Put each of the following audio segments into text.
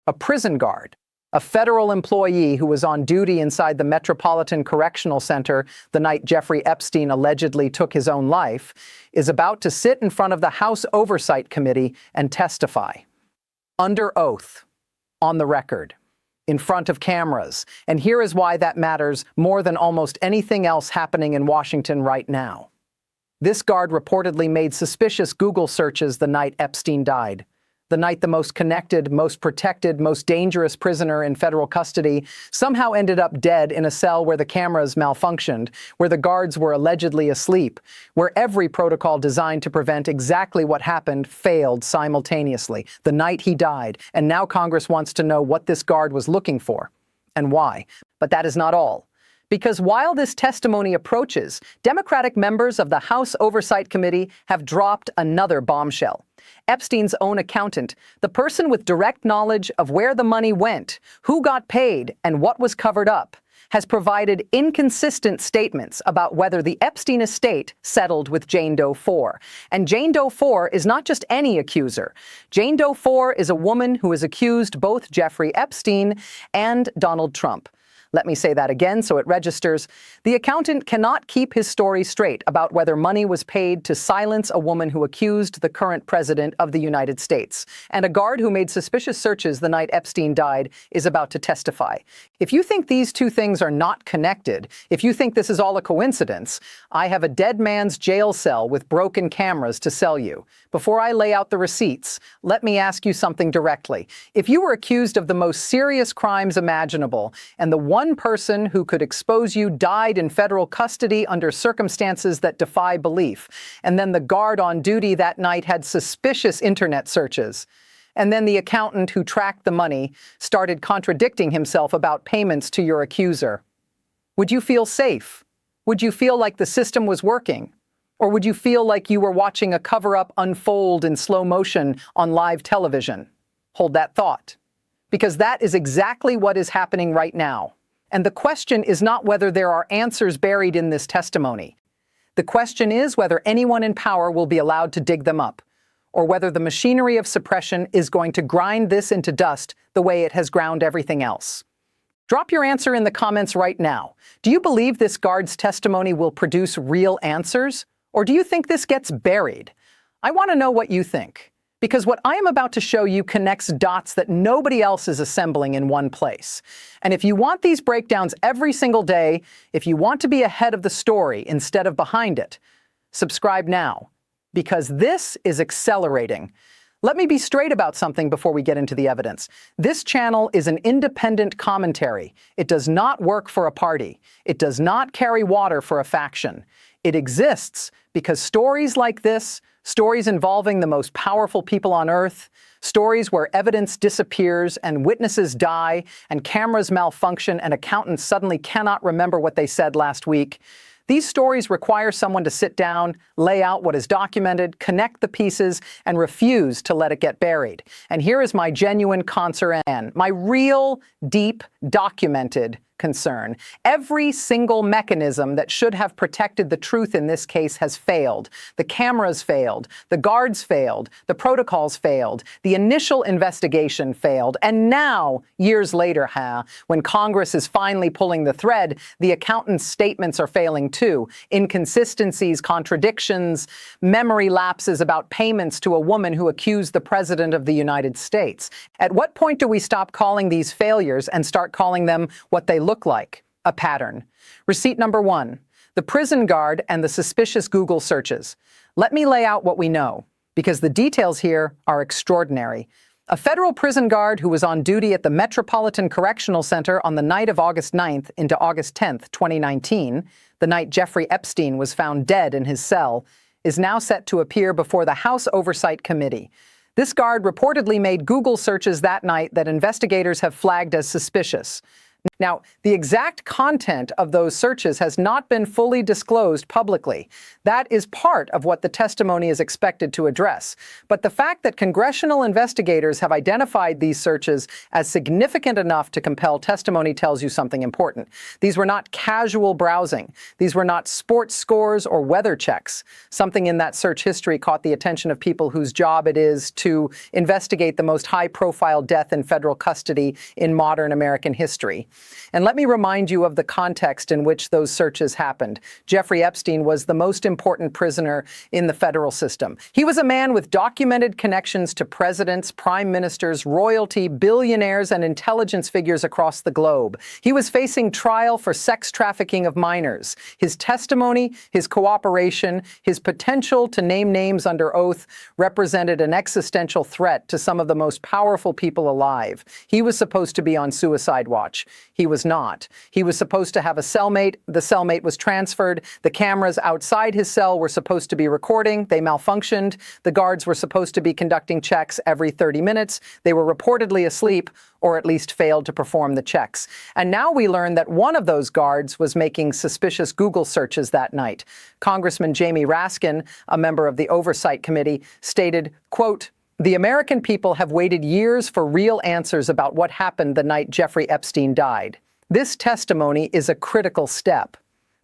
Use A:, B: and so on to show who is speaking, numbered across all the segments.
A: a prison guard, a federal employee who was on duty inside the Metropolitan Correctional Center the night Jeffrey Epstein allegedly took his own life, is about to sit in front of the House Oversight Committee and testify. Under oath, on the record, in front of cameras. And here is why that matters more than almost anything else happening in Washington right now. This guard reportedly made suspicious Google searches the night Epstein died. The night the most connected, most protected, most dangerous prisoner in federal custody somehow ended up dead in a cell where the cameras malfunctioned, where the guards were allegedly asleep, where every protocol designed to prevent exactly what happened failed simultaneously, the night he died. And now Congress wants to know what this guard was looking for and why. But that is not all. Because while this testimony approaches, Democratic members of the House Oversight Committee have dropped another bombshell. Epstein's own accountant, the person with direct knowledge of where the money went, who got paid, and what was covered up, has provided inconsistent statements about whether the Epstein estate settled with Jane Doe 4. And Jane Doe 4 is not just any accuser. Jane Doe 4 is a woman who has accused both Jeffrey Epstein and Donald Trump. Let me say that again so it registers. The accountant cannot keep his story straight about whether money was paid to silence a woman who accused the current president of the United States. And a guard who made suspicious searches the night Epstein died is about to testify. If you think these two things are not connected, if you think this is all a coincidence, I have a dead man's jail cell with broken cameras to sell you. Before I lay out the receipts, let me ask you something directly. If you were accused of the most serious crimes imaginable, and the one person who could expose you died in federal custody under circumstances that defy belief, and then the guard on duty that night had suspicious internet searches, and then the accountant who tracked the money started contradicting himself about payments to your accuser, would you feel safe? Would you feel like the system was working? Or would you feel like you were watching a cover-up unfold in slow motion on live television? Hold that thought. Because that is exactly what is happening right now. And the question is not whether there are answers buried in this testimony. The question is whether anyone in power will be allowed to dig them up, or whether the machinery of suppression is going to grind this into dust the way it has ground everything else. Drop your answer in the comments right now. Do you believe this guard's testimony will produce real answers? Or do you think this gets buried? I want to know what you think. Because what I am about to show you connects dots that nobody else is assembling in one place. And if you want these breakdowns every single day, if you want to be ahead of the story instead of behind it, subscribe now. Because this is accelerating. Let me be straight about something before we get into the evidence. This channel is an independent commentary. It does not work for a party. It does not carry water for a faction. It exists because stories like this, stories involving the most powerful people on earth, stories where evidence disappears and witnesses die and cameras malfunction and accountants suddenly cannot remember what they said last week, these stories require someone to sit down, lay out what is documented, connect the pieces, and refuse to let it get buried. And here is my genuine concern, my real, deep, documented concern. Every single mechanism that should have protected the truth in this case has failed. The cameras failed, the guards failed, the protocols failed, the initial investigation failed, and now, years later, when Congress is finally pulling the thread, the accountant's statements are failing too. Inconsistencies, contradictions, memory lapses about payments to a woman who accused the President of the United States. At what point do we stop calling these failures and start calling them what they look like? A pattern. Receipt number 1, the prison guard and the suspicious Google searches. Let me lay out what we know, because the details here are extraordinary. A federal prison guard who was on duty at the Metropolitan Correctional Center on the night of August 9th into August 10th, 2019, the night Jeffrey Epstein was found dead in his cell, is now set to appear before the House Oversight Committee. This guard reportedly made Google searches that night that investigators have flagged as suspicious. Now, the exact content of those searches has not been fully disclosed publicly. That is part of what the testimony is expected to address. But the fact that congressional investigators have identified these searches as significant enough to compel testimony tells you something important. These were not casual browsing. These were not sports scores or weather checks. Something in that search history caught the attention of people whose job it is to investigate the most high-profile death in federal custody in modern American history. And let me remind you of the context in which those searches happened. Jeffrey Epstein was the most important prisoner in the federal system. He was a man with documented connections to presidents, prime ministers, royalty, billionaires, and intelligence figures across the globe. He was facing trial for sex trafficking of minors. His testimony, his cooperation, his potential to name names under oath represented an existential threat to some of the most powerful people alive. He was supposed to be on suicide watch. He was not. He was supposed to have a cellmate. The cellmate was transferred. The cameras outside his cell were supposed to be recording. They malfunctioned. The guards were supposed to be conducting checks every 30 minutes. They were reportedly asleep, or at least failed to perform the checks. And now we learn that one of those guards was making suspicious Google searches that night. Congressman Jamie Raskin, a member of the Oversight Committee, stated, quote, "The American people have waited years for real answers about what happened the night Jeffrey Epstein died. This testimony is a critical step."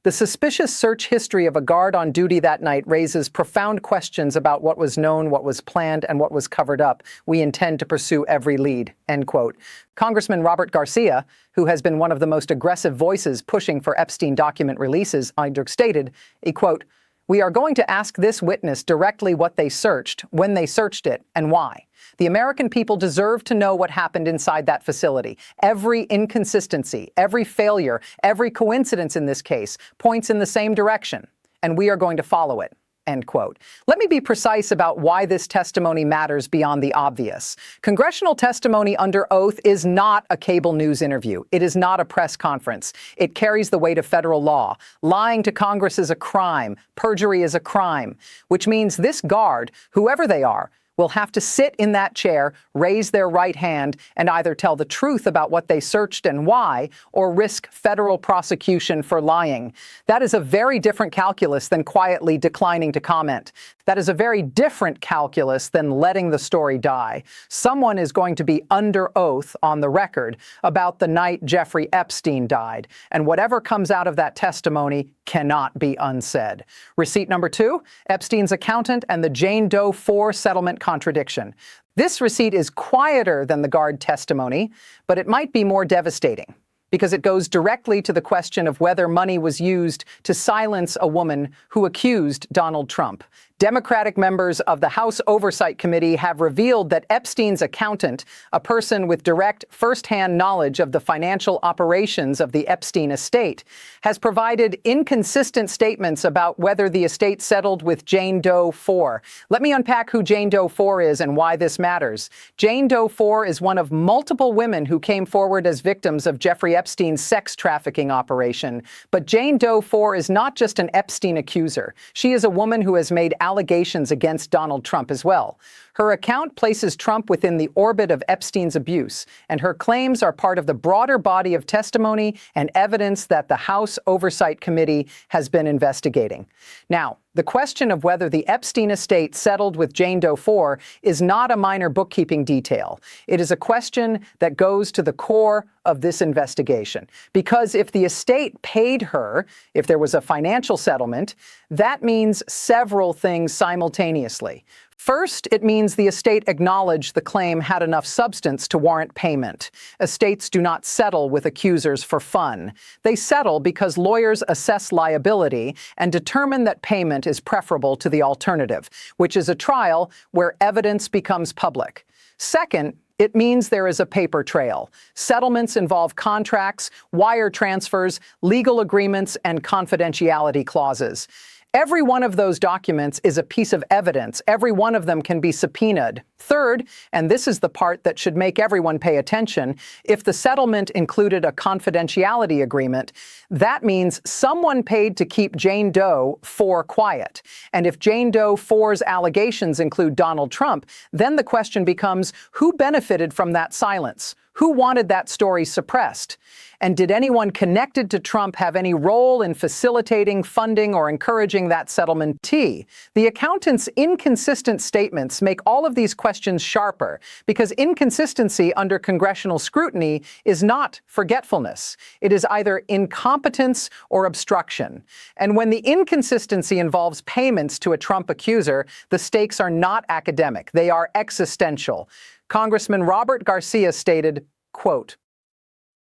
A: The suspicious search history of a guard on duty that night raises profound questions about what was known, what was planned, and what was covered up. We intend to pursue every lead, end quote. Congressman Robert Garcia, who has been one of the most aggressive voices pushing for Epstein document releases, stated, quote, "We are going to ask this witness directly what they searched, when they searched it, and why. The American people deserve to know what happened inside that facility. Every inconsistency, every failure, every coincidence in this case points in the same direction, and we are going to follow it." End quote. Let me be precise about why this testimony matters beyond the obvious. Congressional testimony under oath is not a cable news interview. It is not a press conference. It carries the weight of federal law. Lying to Congress is a crime. Perjury is a crime, which means this guard, whoever they are, will have to sit in that chair, raise their right hand, and either tell the truth about what they searched and why, or risk federal prosecution for lying. That is a very different calculus than quietly declining to comment. That is a very different calculus than letting the story die. Someone is going to be under oath on the record about the night Jeffrey Epstein died, and whatever comes out of that testimony cannot be unsaid. Receipt number 2, Epstein's accountant and the Jane Doe 4 settlement contradiction. This receipt is quieter than the guard testimony, but it might be more devastating, because it goes directly to the question of whether money was used to silence a woman who accused Donald Trump. Democratic members of the House Oversight Committee have revealed that Epstein's accountant, a person with direct first-hand knowledge of the financial operations of the Epstein estate, has provided inconsistent statements about whether the estate settled with Jane Doe 4. Let me unpack who Jane Doe 4 is and why this matters. Jane Doe 4 is one of multiple women who came forward as victims of Jeffrey Epstein's sex trafficking operation. But Jane Doe 4 is not just an Epstein accuser. She is a woman who has made allegations against Donald Trump as well. Her account places Trump within the orbit of Epstein's abuse, and her claims are part of the broader body of testimony and evidence that the House Oversight Committee has been investigating. Now, the question of whether the Epstein estate settled with Jane Doe 4 is not a minor bookkeeping detail. It is a question that goes to the core of this investigation. Because if the estate paid her, if there was a financial settlement, that means several things simultaneously. First, it means the estate acknowledged the claim had enough substance to warrant payment. Estates do not settle with accusers for fun. They settle because lawyers assess liability and determine that payment is preferable to the alternative, which is a trial where evidence becomes public. Second, it means there is a paper trail. Settlements involve contracts, wire transfers, legal agreements, and confidentiality clauses. Every one of those documents is a piece of evidence. Every one of them can be subpoenaed. Third, and this is the part that should make everyone pay attention, if the settlement included a confidentiality agreement, that means someone paid to keep Jane Doe 4 quiet. And if Jane Doe 4's allegations include Donald Trump, then the question becomes, who benefited from that silence? Who wanted that story suppressed? And did anyone connected to Trump have any role in facilitating, funding, or encouraging that settlement? The accountant's inconsistent statements make all of these questions sharper, because inconsistency under congressional scrutiny is not forgetfulness. It is either incompetence or obstruction. And when the inconsistency involves payments to a Trump accuser, the stakes are not academic. They are existential. Congressman Robert Garcia stated, quote,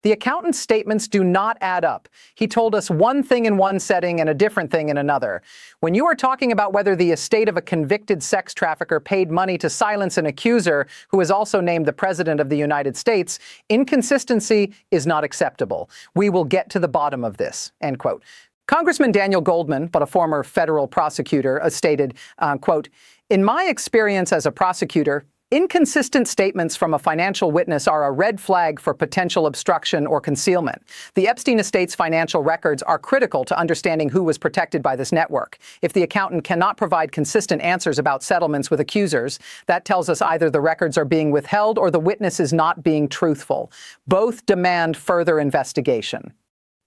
A: "The accountant's statements do not add up. He told us one thing in one setting and a different thing in another. When you are talking about whether the estate of a convicted sex trafficker paid money to silence an accuser who is also named the President of the United States, inconsistency is not acceptable. We will get to the bottom of this," end quote. Congressman Daniel Goldman, but a former federal prosecutor, stated, quote, "In my experience as a prosecutor, inconsistent statements from a financial witness are a red flag for potential obstruction or concealment. The Epstein estate's financial records are critical to understanding who was protected by this network. If the accountant cannot provide consistent answers about settlements with accusers, that tells us either the records are being withheld or the witness is not being truthful. Both demand further investigation,"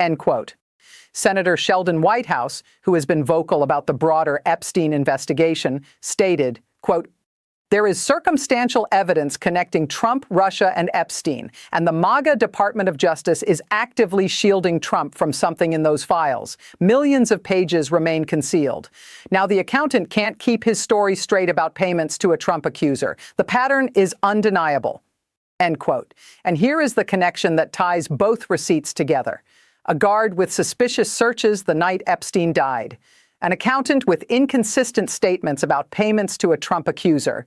A: end quote. Senator Sheldon Whitehouse, who has been vocal about the broader Epstein investigation, stated, quote, "There is circumstantial evidence connecting Trump, Russia, and Epstein, and the MAGA Department of Justice is actively shielding Trump from something in those files. Millions of pages remain concealed. Now, the accountant can't keep his story straight about payments to a Trump accuser. The pattern is undeniable," end quote. And here is the connection that ties both receipts together. A guard with suspicious searches the night Epstein died. An accountant with inconsistent statements about payments to a Trump accuser.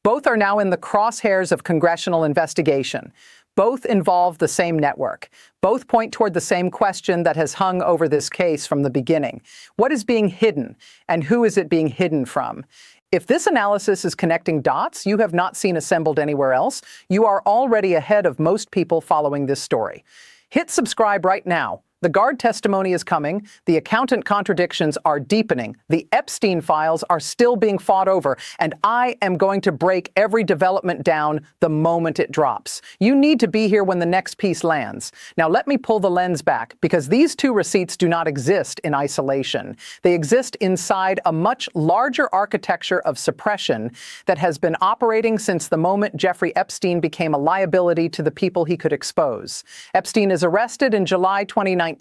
A: Both are now in the crosshairs of congressional investigation. Both involve the same network. Both point toward the same question that has hung over this case from the beginning. What is being hidden, and who is it being hidden from? If this analysis is connecting dots you have not seen assembled anywhere else, you are already ahead of most people following this story. Hit subscribe right now. The guard testimony is coming. The accountant contradictions are deepening. The Epstein files are still being fought over, and I am going to break every development down the moment it drops. You need to be here when the next piece lands. Now let me pull the lens back, because these two receipts do not exist in isolation. They exist inside a much larger architecture of suppression that has been operating since the moment Jeffrey Epstein became a liability to the people he could expose. Epstein is arrested in July 2019.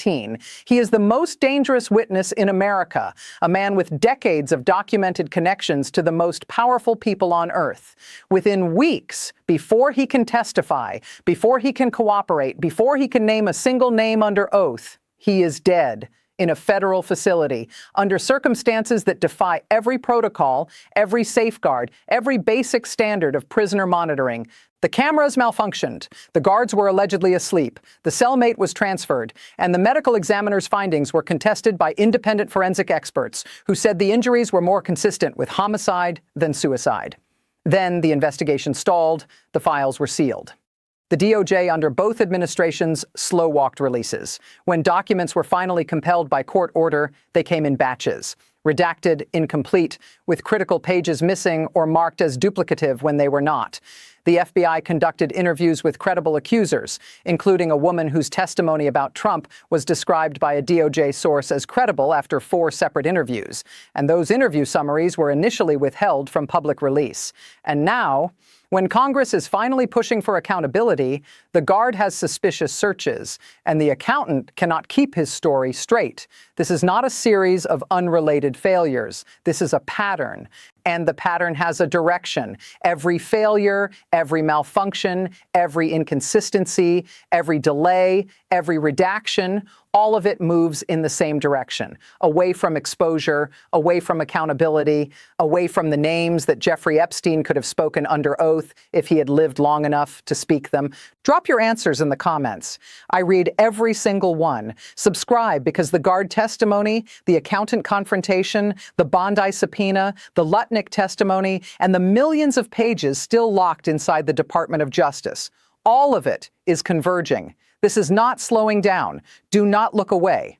A: He is the most dangerous witness in America, a man with decades of documented connections to the most powerful people on earth. Within weeks, before he can testify, before he can cooperate, before he can name a single name under oath, he is dead in a federal facility, under circumstances that defy every protocol, every safeguard, every basic standard of prisoner monitoring. The cameras malfunctioned, the guards were allegedly asleep, the cellmate was transferred, and the medical examiner's findings were contested by independent forensic experts who said the injuries were more consistent with homicide than suicide. Then the investigation stalled, the files were sealed. The DOJ under both administrations slow-walked releases. When documents were finally compelled by court order, they came in batches. Redacted, incomplete, with critical pages missing or marked as duplicative when they were not. The FBI conducted interviews with credible accusers, including a woman whose testimony about Trump was described by a DOJ source as credible after 4 separate interviews. And those interview summaries were initially withheld from public release. And now, when Congress is finally pushing for accountability, the guard has suspicious searches, and the accountant cannot keep his story straight. This is not a series of unrelated failures. This is a pattern. And the pattern has a direction. Every failure, every malfunction, every inconsistency, every delay, every redaction, all of it moves in the same direction, away from exposure, away from accountability, away from the names that Jeffrey Epstein could have spoken under oath if he had lived long enough to speak them. Drop your answers in the comments. I read every single one. Subscribe, because the guard testimony, the accountant confrontation, the Bondi subpoena, the Lutnick testimony, and the millions of pages still locked inside the Department of Justice, all of it is converging. This is not slowing down. Do not look away.